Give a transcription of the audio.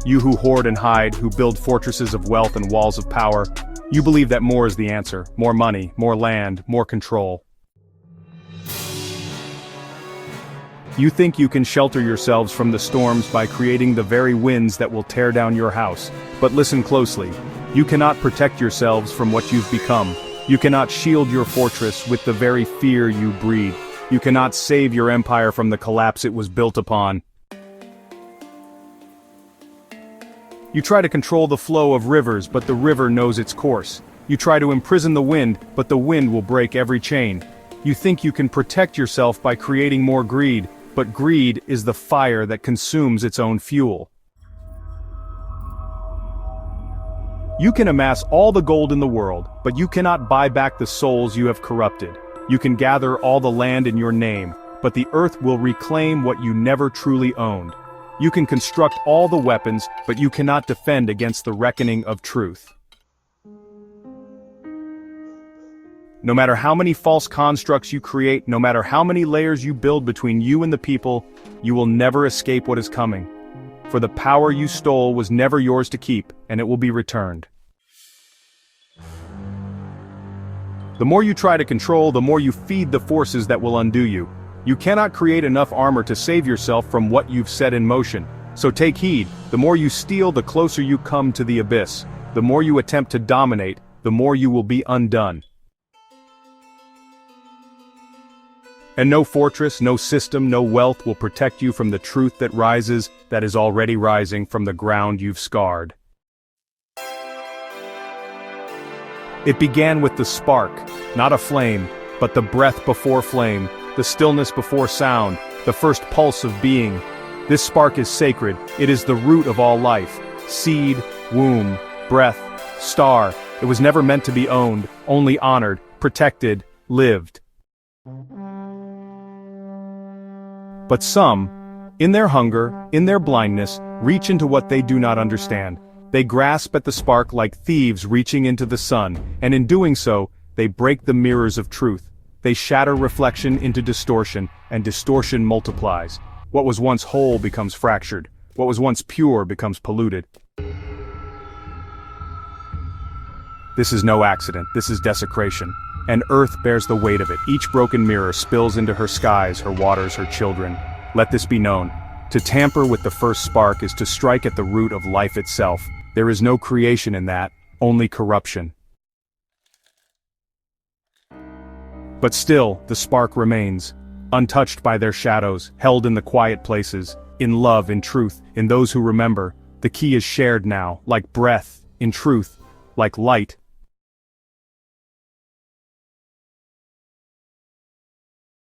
You who hoard and hide, who build fortresses of wealth and walls of power, you believe that more is the answer. More money, more land, more control. You think you can shelter yourselves from the storms by creating the very winds that will tear down your house. But listen closely. You cannot protect yourselves from what you've become. You cannot shield your fortress with the very fear you breed. You cannot save your empire from the collapse it was built upon. You try to control the flow of rivers, but the river knows its course. You try to imprison the wind, but the wind will break every chain. You think you can protect yourself by creating more greed, but greed is the fire that consumes its own fuel. You can amass all the gold in the world, but you cannot buy back the souls you have corrupted. You can gather all the land in your name, but the earth will reclaim what you never truly owned. You can construct all the weapons, but you cannot defend against the reckoning of truth. No matter how many false constructs you create, no matter how many layers you build between you and the people, you will never escape what is coming. For the power you stole was never yours to keep, and it will be returned. The more you try to control, the more you feed the forces that will undo you. You cannot create enough armor to save yourself from what you've set in motion. So take heed, the more you steal, the closer you come to the abyss. The more you attempt to dominate, the more you will be undone. And no fortress, no system, no wealth will protect you from the truth that rises, that is already rising from the ground you've scarred. It began with the spark, not a flame, but the breath before flame, the stillness before sound, the first pulse of being. This spark is sacred, it is the root of all life. Seed, womb, breath, star. It was never meant to be owned, only honored, protected, lived. But some, in their hunger, in their blindness, reach into what they do not understand. They grasp at the spark like thieves reaching into the sun, and in doing so, they break the mirrors of truth. They shatter reflection into distortion, and distortion multiplies. What was once whole becomes fractured. What was once pure becomes polluted. This is no accident, this is desecration. And earth bears the weight of it. Each broken mirror spills into her skies, her waters, her children. Let this be known. To tamper with the first spark is to strike at the root of life itself. There is no creation in that, only corruption. But still, the spark remains, untouched by their shadows, held in the quiet places, in love, in truth, in those who remember. The key is shared now, like breath, in truth, like light,